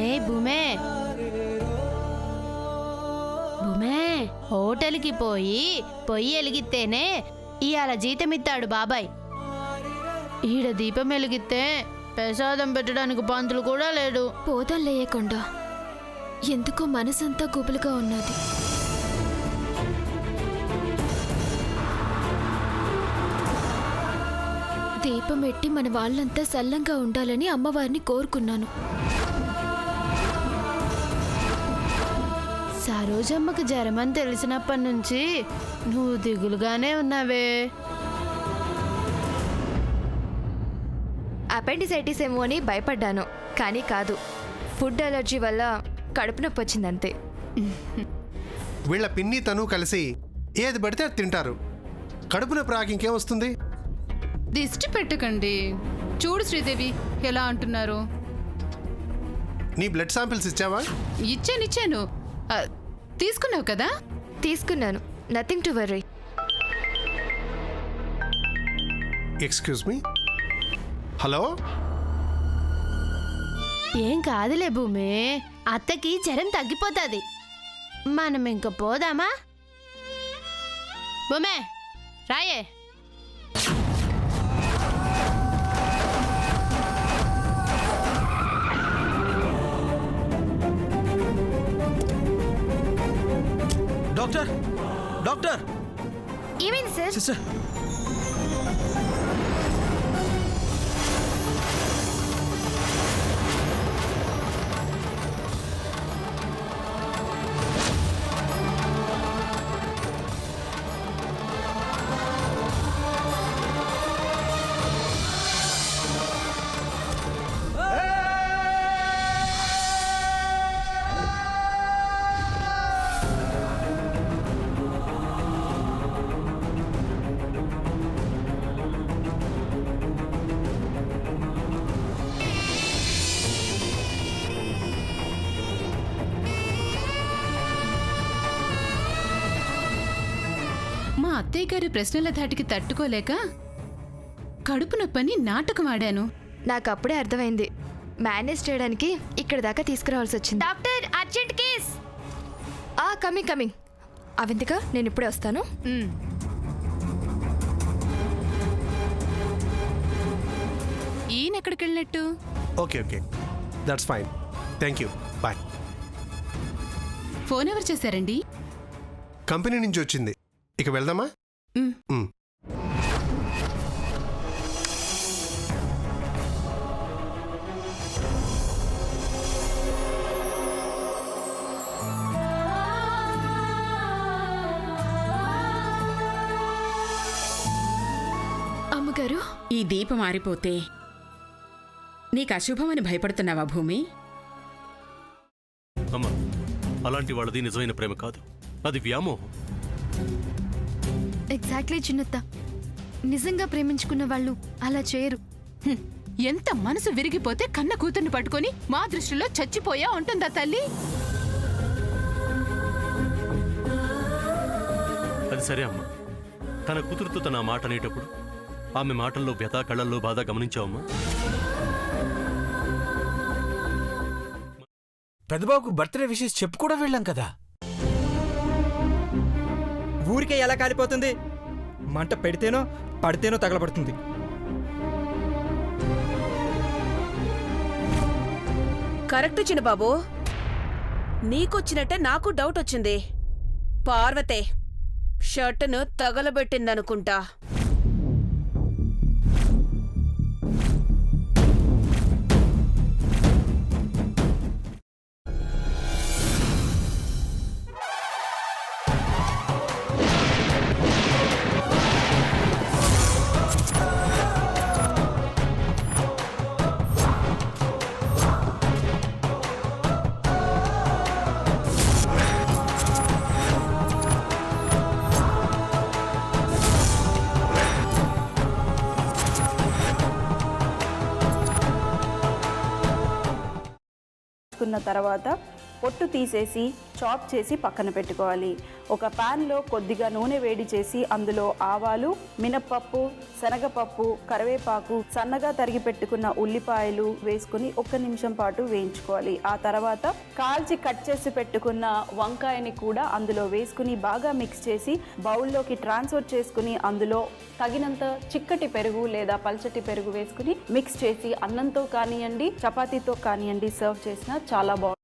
భూమే భూమే భూమే, హోటల్కి పోయి పొయ్యి ఎలిగితేనే ఇవాళ జీతం ఇస్తాడు బాబాయ్. ఈడ దీపం వెలిగితే ప్రసాదం పెట్టడానికి పంతులు కూడా లేడు. పోదాం లేయకుండా, ఎందుకో మనసంతా గుబులుగా ఉన్నది. దీపం పెట్టి మన వాళ్ళంతా సల్లంగా ఉండాలని అమ్మవారిని కోరుకున్నాను. సరోజమ్మకు జ్వరమని తెలిసినప్పటి నుంచి నువ్వు దిగులుగానే ఉన్నావే. అపెండిసైటిస్ ఏమో అని భయపడ్డాను, కానీ కాదు, ఫుడ్ అలర్జీ వల్ల కడుపు నొప్పి వచ్చిందంతే. వీళ్ళ పిన్ని తను కలిసి ఏది పడితే అది తింటారు. కడుపు నొప్పి రాక ఇంకేం వస్తుంది? దిష్టి పెట్టకండి. చూడు శ్రీదేవి ఎలా అంటున్నారు. నీ బ్లడ్ శాంపిల్స్ ఇచ్చావా? ఇచ్చాను. తీసుకున్నావు కదా? తీసుకున్నాను, nothing to worry. Excuse me. Hello, ఏం కాదులే భూమి, అత్తకి జ్వరం తగ్గిపోతుంది. మనం ఇంక పోదామా? భూమే రాయే. Doctor, doctor. ఏమైంది సార్? సిస్టర్, మా అత్తయ్య గారి ప్రశ్నల ధాటికి తట్టుకోలేక కడుపు నొప్పని నాటకం ఆడాను. నాకు అప్పుడే అర్థమైంది, మేనేజ్ చేయడానికి ఇక్కడ దాకా తీసుకురావాల్సి వచ్చింది. Doctor, urgent case. Coming. Avantika, నేను ఇప్పుడే వస్తాను. ఈయన ఎక్కడికి వెళ్ళినట్టు? Okay okay, that's fine, thank you, bye. Phone ఎవరు చేశారండి? కంపెనీ నుంచి వచ్చింది. ఇక వెళ్దామా? అమ్మగారు, ఈ దీపం ఆరిపోతే నీకు అశుభమని భయపడుతున్నావా భూమి? అమ్మా, అలాంటి వాళ్ళది నిజమైన ప్రేమ కాదు, అది వ్యామోహం. ఎగ్జాక్ట్లీ చిన్నత్త, నిజంగా ప్రేమించుకున్న వాళ్ళు అలా చేయరు. ఎంత మనసు విరిగిపోతే కన్న కూతుర్ని పట్టుకొని మా దృష్టిలో చచ్చిపోయా ఉంటుందా తల్లి? అది సరే అమ్మా, తన కూతురుతో తన మాట అనేటప్పుడు ఆమె మాటల్లో వ్యథ, కళ్ళల్లో బాధ గమనించావమ్మా? పెద్దబాబుకు బర్త్డే విషెస్ చెప్పు కూడా వెళ్ళాం కదా. ఊరికే ఎలా కాలిపోతుంది? మంట పెడితేనో పడితేనో తగలబడుతుంది. కరెక్ట్ చిన్నబాబు, నీకొచ్చినట్టే నాకు డౌట్ వచ్చింది. పార్వతే షర్టును తగలబెట్టిందనుకుంటా. తర్వాత పొట్టు తీసేసి చాప్ చేసి పక్కన పెట్టుకోవాలి. ఒక ప్యాన్లో కొద్దిగా నూనె వేడి చేసి అందులో ఆవాలు, మినప్పప్పు, శనగపప్పు, కరివేపాకు, సన్నగా తరిగి పెట్టుకున్న ఉల్లిపాయలు వేసుకుని 1 నిమిషం పాటు వేయించుకోవాలి. ఆ తర్వాత కాల్చి కట్ చేసి పెట్టుకున్న వంకాయని కూడా అందులో వేసుకుని బాగా మిక్స్ చేసి బౌల్లోకి ట్రాన్స్ఫర్ చేసుకుని అందులో తగినంత చిక్కటి పెరుగు లేదా పల్చటి పెరుగు వేసుకుని మిక్స్ చేసి అన్నంతో కానివ్వండి, చపాతీతో కానివ్వండి సర్వ్ చేసినా చాలా బాగుంటుంది.